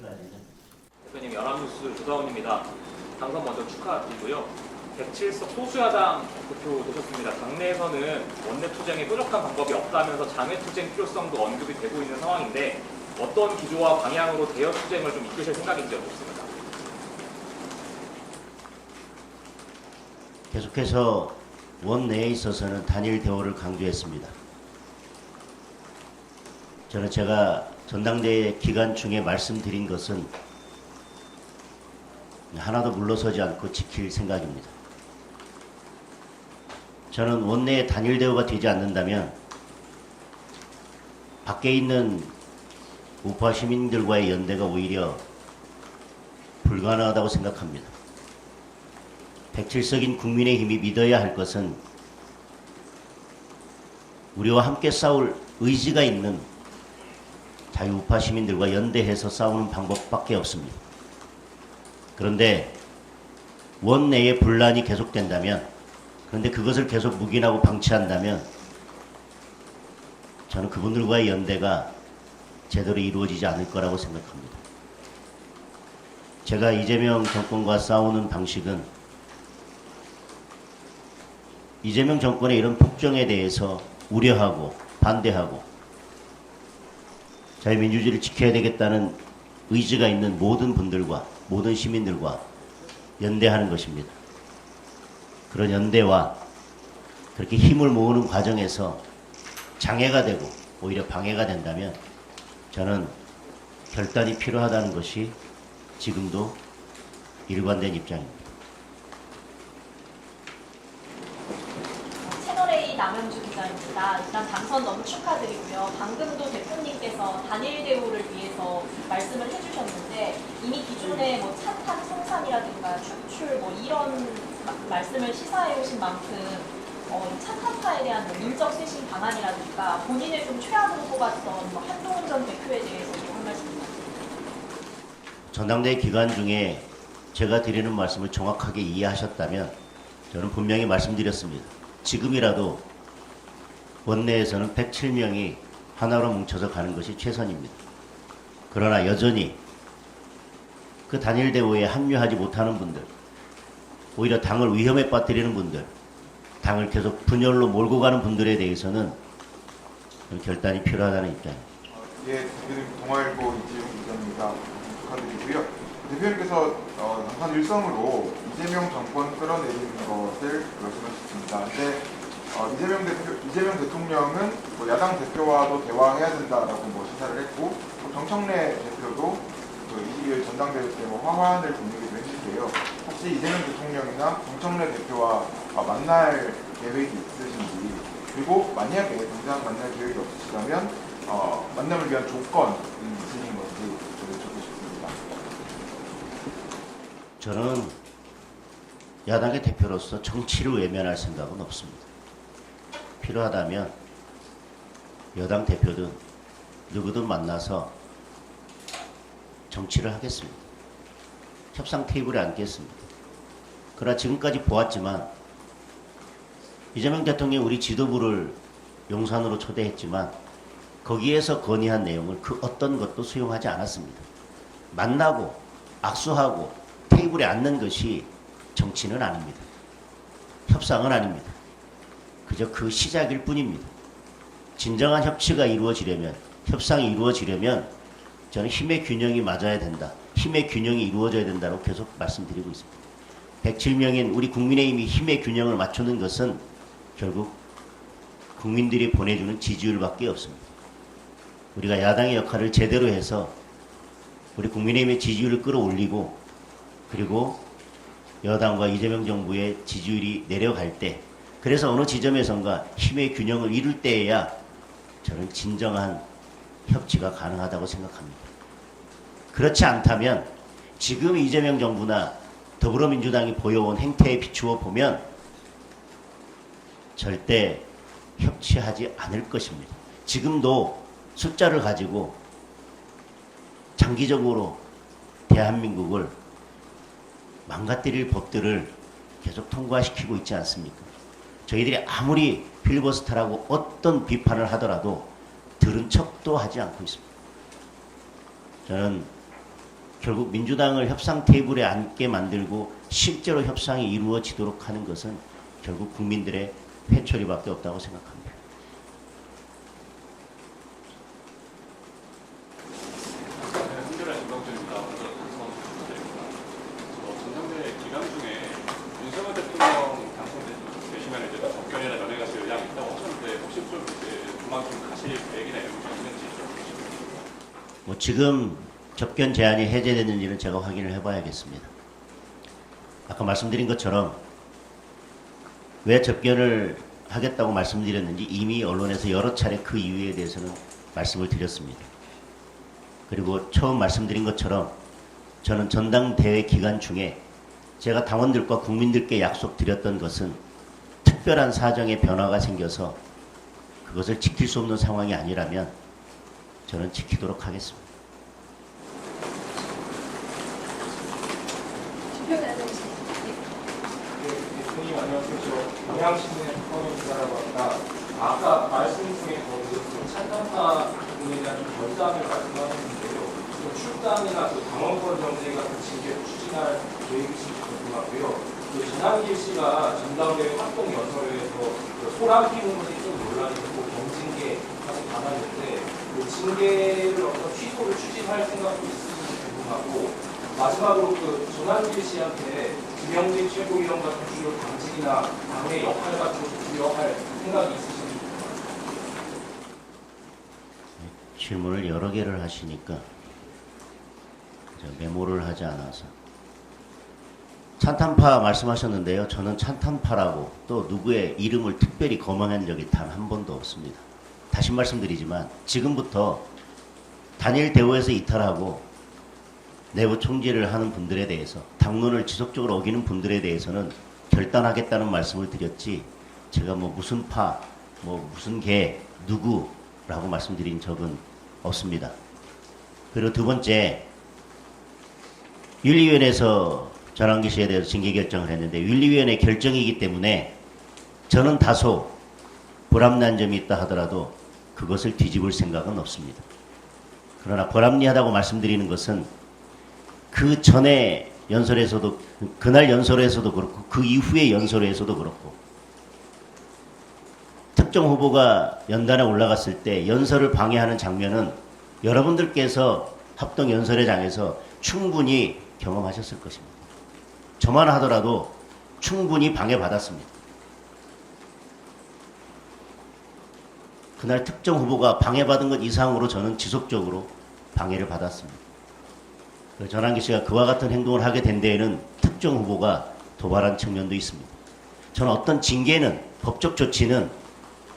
지금까지는. 대표님, 연합뉴스 조다원입니다. 당선 먼저 축하드리고요. 107석 소수야당 대표 되셨습니다. 당내에서는 원내 투쟁에 뾰족한 방법이 없다면서 장외 투쟁 필요성도 언급이 되고 있는 상황인데 어떤 기조와 방향으로 대여 투쟁을 좀 이끄실 생각인지 여쭙습니다. 계속해서 원내에 있어서는 단일 대우를 강조했습니다. 저는 제가 전당대회 기간 중에 말씀드린 것은 하나도 물러서지 않고 지킬 생각입니다. 저는 원내에 단일 대우가 되지 않는다면 밖에 있는 우파 시민들과의 연대가 오히려 불가능하다고 생각합니다. 107석인 국민의힘이 믿어야 할 것은 우리와 함께 싸울 의지가 있는 자유우파 시민들과 연대해서 싸우는 방법밖에 없습니다. 그런데 원내의 분란이 계속된다면, 그런데 그것을 계속 묵인하고 방치한다면 저는 그분들과의 연대가 제대로 이루어지지 않을 거라고 생각합니다. 제가 이재명 정권과 싸우는 방식은 이재명 정권의 이런 폭정에 대해서 우려하고 반대하고 자유민주주의를 지켜야 되겠다는 의지가 있는 모든 분들과 모든 시민들과 연대하는 것입니다. 그런 연대와 그렇게 힘을 모으는 과정에서 장애가 되고 오히려 방해가 된다면 저는 결단이 필요하다는 것이 지금도 일관된 입장입니다. 채널A 남현주 기자입니다. 일단 당선 너무 축하드리고요. 방금도 대표님께서 단일 대우를 위해서 말씀을 해주셨는데 이미 기존에 뭐 찬탄 성산이라든가 축출 뭐 이런 말씀을 시사해 오신 만큼 찬탄파에 대한 뭐 인적 쇄신 방안이라든가 본인을 좀 최악으로 뽑았던 뭐 한동훈 전 대표에 대해서 한 말씀 부탁드립니다. 전당대회 기간 중에 제가 드리는 말씀을 정확하게 이해하셨다면 저는 분명히 말씀드렸습니다. 지금이라도 원내에서는 107명이 하나로 뭉쳐서 가는 것이 최선입니다. 그러나 여전히 그 단일 대우에 합류하지 못하는 분들, 오히려 당을 위험에 빠뜨리는 분들, 당을 계속 분열로 몰고 가는 분들에 대해서는 결단이 필요하다는 입장입니다. 예, 대표님 동아일보 이지용 기자입니다. 축하드리고요. 대표님께서 당선 일성으로 이재명 정권 끌어내리는 것을 말씀하셨습니다. 근데 이재명 대통령은 뭐 야당 대표와도 대화해야 된다라고 뭐 시사를 했고, 또 정청래 대표도 그 22일 전당대회 때 뭐 화환을 보내기도 했는데요. 혹시 이재명 대통령이나 정청래 대표와 만날 계획이 있으신지, 그리고 만약에 당장 만날 계획이 없으시다면 만남을 위한 조건이 있으신 건지 여쭤보고 싶습니다. 저는 야당의 대표로서 정치를 외면할 생각은 없습니다. 필요하다면 여당 대표든 누구든 만나서 정치를 하겠습니다. 협상 테이블에 앉겠습니다. 그러나 지금까지 보았지만 이재명 대통령이 우리 지도부를 용산으로 초대했지만 거기에서 건의한 내용을 그 어떤 것도 수용하지 않았습니다. 만나고 악수하고 테이블에 앉는 것이 정치는 아닙니다. 협상은 아닙니다. 그저 그 시작일 뿐입니다. 진정한 협치가 이루어지려면, 협상이 이루어지려면 저는 힘의 균형이 맞아야 된다. 힘의 균형이 이루어져야 된다고 계속 말씀드리고 있습니다. 107명인 우리 국민의힘이 힘의 균형을 맞추는 것은 결국 국민들이 보내주는 지지율밖에 없습니다. 우리가 야당의 역할을 제대로 해서 우리 국민의힘의 지지율을 끌어올리고, 그리고 여당과 이재명 정부의 지지율이 내려갈 때, 그래서 어느 지점에선가 힘의 균형을 이룰 때에야 저는 진정한 협치가 가능하다고 생각합니다. 그렇지 않다면 지금 이재명 정부나 더불어민주당이 보여온 행태에 비추어 보면 절대 협치하지 않을 것입니다. 지금도 숫자를 가지고 장기적으로 대한민국을 망가뜨릴 법들을 계속 통과시키고 있지 않습니까? 저희들이 아무리 필리버스터라고 어떤 비판을 하더라도 들은 척도 하지 않고 있습니다. 저는 결국 민주당을 협상 테이블에 앉게 만들고 실제로 협상이 이루어지도록 하는 것은 결국 국민들의 회초리밖에 없다고 생각합니다. 한겨레 김광준입니다. 먼저 당선 축하드립니다. 전당대 기간 중에 윤석열 대통령 당선되시면 이제 접견이나 연회 가실 의향이 있다고 하셨는데 혹시 좀 이제 그만큼 가실 계획이나 이런 게 있는지 좀 보시겠습니다. 뭐 지금 접견 제한이 해제됐는지는 제가 확인을 해봐야겠습니다. 아까 말씀드린 것처럼 왜 접견을 하겠다고 말씀드렸는지 이미 언론에서 여러 차례 그 이유에 대해서는 말씀을 드렸습니다. 그리고 처음 말씀드린 것처럼 저는 전당대회 기간 중에 제가 당원들과 국민들께 약속드렸던 것은 특별한 사정의 변화가 생겨서 그것을 지킬 수 없는 상황이 아니라면 저는 지키도록 하겠습니다. 대표님 안녕하세요. 경향신문의 박광현 기자라고 합니다. 아까 말씀 중에 찬탄파 부분에 대한 결단을 말씀하셨는데요. 출당이나 당원권 정지 같은 징계를 추진할 계획이신지 궁금하고요. 전한길 씨가 전당대회 활동 연설에서 소란 피우는 것이 좀 논란이 있고 경징계까지 받았는데 징계를 어떤 취소를 추진할 생각도 있으신지 궁금하고 마지막으로 전한길 씨한테 김영진 최고위원 같은 주요 당직이나 당의 역할 같은 것을 부여할 생각이 있으신지 질문을 여러 개를 하시니까 제가 메모를 하지 않아서. 찬탄파 말씀하셨는데요. 저는 찬탄파라고 또 누구의 이름을 특별히 거명한 적이 단 한 번도 없습니다. 다시 말씀드리지만 지금부터 단일 대우에서 이탈하고 내부 총질을 하는 분들에 대해서 당론을 지속적으로 어기는 분들에 대해서는 결단하겠다는 말씀을 드렸지 제가 뭐 무슨 파, 뭐 무슨 개, 누구라고 말씀드린 적은 없습니다. 그리고 두 번째, 윤리위원회에서 전환기 씨에 대해서 징계 결정을 했는데 윤리위원회 결정이기 때문에 저는 다소 불합리한 점이 있다 하더라도 그것을 뒤집을 생각은 없습니다. 그러나 불합리하다고 말씀드리는 것은 그 전에 연설에서도 그날 연설에서도 그렇고 그 이후의 연설에서도 그렇고 특정 후보가 연단에 올라갔을 때 연설을 방해하는 장면은 여러분들께서 합동 연설회장에서 충분히 경험하셨을 것입니다. 저만 하더라도 충분히 방해받았습니다. 그날 특정 후보가 방해받은 것 이상으로 저는 지속적으로 방해를 받았습니다. 전환기 씨가 그와 같은 행동을 하게 된 데에는 특정 후보가 도발한 측면도 있습니다. 저는 어떤 징계는 법적 조치는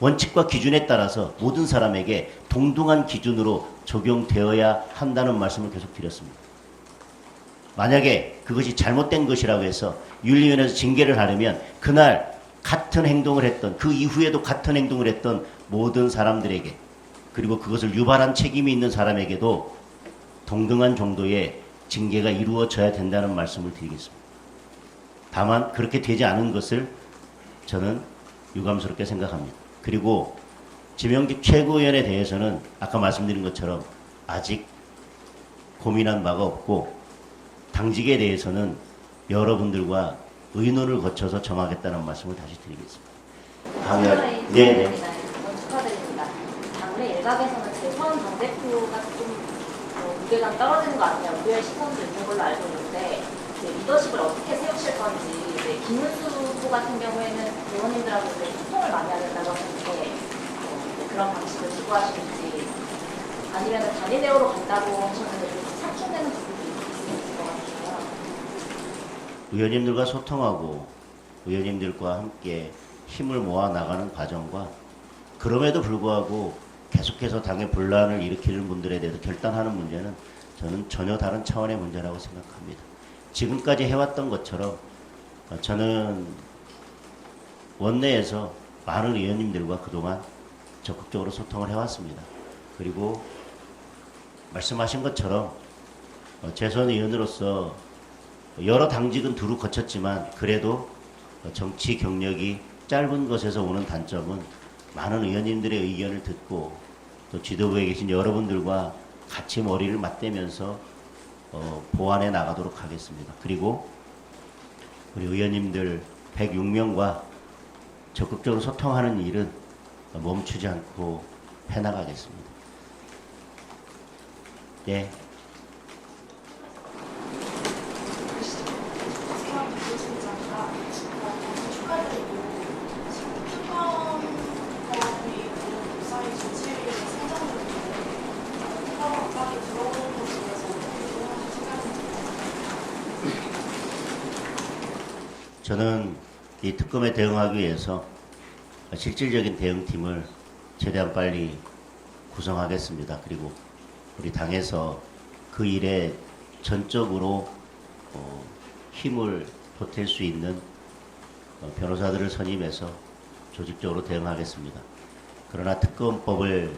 원칙과 기준에 따라서 모든 사람에게 동등한 기준으로 적용되어야 한다는 말씀을 계속 드렸습니다. 만약에 그것이 잘못된 것이라고 해서 윤리위원회에서 징계를 하려면 그날 같은 행동을 했던 그 이후에도 같은 행동을 했던 모든 사람들에게 그리고 그것을 유발한 책임이 있는 사람에게도 동등한 정도의 징계가 이루어져야 된다는 말씀을 드리겠습니다. 다만 그렇게 되지 않은 것을 저는 유감스럽게 생각합니다. 그리고 지명직 최고위원에 대해서는 아까 말씀드린 것처럼 아직 고민한 바가 없고 당직에 대해서는 여러분들과 의논을 거쳐서 정하겠다는 말씀을 다시 드리겠습니다. 네. 축하드립니다. 당내 일각에서는 재선 당대표가 좀 무게감 떨어지는 거 아니냐 우려의 시선도 있는 걸로 알고 있는데 리더십을 어떻게 세우실 건지 김문수 후보 같은 경우에는 의원님들하고 소통을 많이 해야 된다고 하셨는데 그런 방식을 지구하시는지 아니면 단일 대우로 간다고 하셨는데 좀 상충되는 부분이 있을 것 같아요. 의원님들과 소통하고 의원님들과 함께 힘을 모아 나가는 과정과 그럼에도 불구하고 계속해서 당의 분란을 일으키는 분들에 대해서 결단하는 문제는 저는 전혀 다른 차원의 문제라고 생각합니다. 지금까지 해왔던 것처럼 저는 원내에서 많은 의원님들과 그동안 적극적으로 소통을 해왔습니다. 그리고 말씀하신 것처럼 재선 의원으로서 여러 당직은 두루 거쳤지만 그래도 정치 경력이 짧은 것에서 오는 단점은 많은 의원님들의 의견을 듣고 또 지도부에 계신 여러분들과 같이 머리를 맞대면서 보완해 나가도록 하겠습니다. 그리고 우리 의원님들 106명과 적극적으로 소통하는 일은 멈추지 않고 해나가겠습니다. 예. 세영 부부장과 축하드리고 지금 특검법이 무사히 조치를 생성되는데 특검 압박이 들어오는 것에 대해서 어떻게 생각하시는지. 저는 이 특검에 대응하기 위해서 실질적인 대응팀을 최대한 빨리 구성하겠습니다. 그리고 우리 당에서 그 일에 전적으로 힘을 보탤 수 있는 변호사들을 선임해서 조직적으로 대응하겠습니다. 그러나 특검법을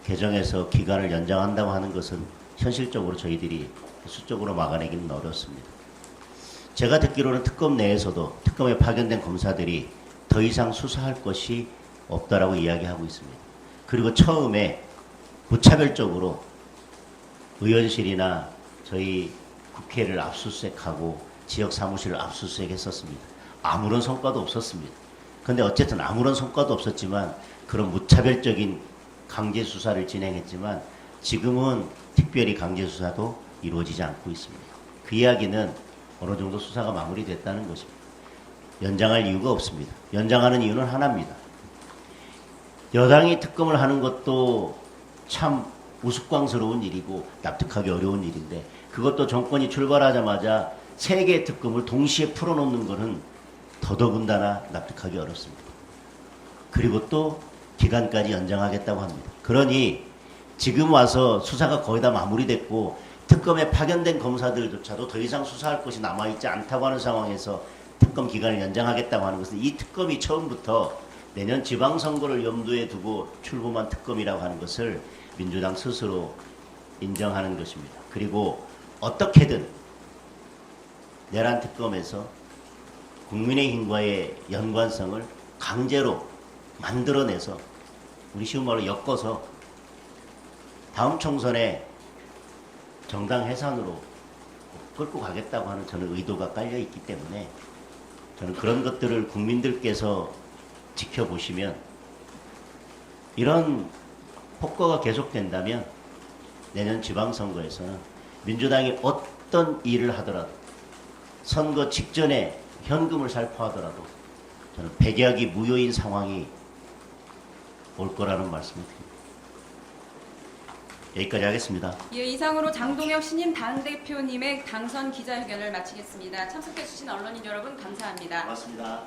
개정해서 기간을 연장한다고 하는 것은 현실적으로 저희들이 수적으로 막아내기는 어렵습니다. 제가 듣기로는 특검 내에서도 특검에 파견된 검사들이 더 이상 수사할 것이 없다라고 이야기하고 있습니다. 그리고 처음에 무차별적으로 의원실이나 저희 국회를 압수수색하고 지역 사무실을 압수수색했었습니다. 아무런 성과도 없었습니다. 그런데 어쨌든 아무런 성과도 없었지만 그런 무차별적인 강제 수사를 진행했지만 지금은 특별히 강제 수사도 이루어지지 않고 있습니다. 그 이야기는 어느 정도 수사가 마무리됐다는 것입니다. 연장할 이유가 없습니다. 연장하는 이유는 하나입니다. 여당이 특검을 하는 것도 참 우스꽝스러운 일이고 납득하기 어려운 일인데 그것도 정권이 출발하자마자 3개의 특검을 동시에 풀어놓는 것은 더더군다나 납득하기 어렵습니다. 그리고 또 기간까지 연장하겠다고 합니다. 그러니 지금 와서 수사가 거의 다 마무리됐고 특검에 파견된 검사들조차도 더 이상 수사할 것이 남아있지 않다고 하는 상황에서 특검 기간을 연장하겠다고 하는 것은 이 특검이 처음부터 내년 지방선거를 염두에 두고 출범한 특검이라고 하는 것을 민주당 스스로 인정하는 것입니다. 그리고 어떻게든 내란 특검에서 국민의힘과의 연관성을 강제로 만들어내서 우리 쉬운 말로 엮어서 다음 총선에 정당 해산으로 끌고 가겠다고 하는 저는 의도가 깔려 있기 때문에 저는 그런 것들을 국민들께서 지켜보시면 이런 폭거가 계속된다면 내년 지방선거에서는 민주당이 어떤 일을 하더라도 선거 직전에 현금을 살포하더라도 저는 백약이 무효인 상황이 올 거라는 말씀을 드립니다. 여기까지 하겠습니다. 예, 이상으로 장동혁 신임 당대표님의 당선 기자회견을 마치겠습니다. 참석해주신 언론인 여러분 감사합니다. 고맙습니다.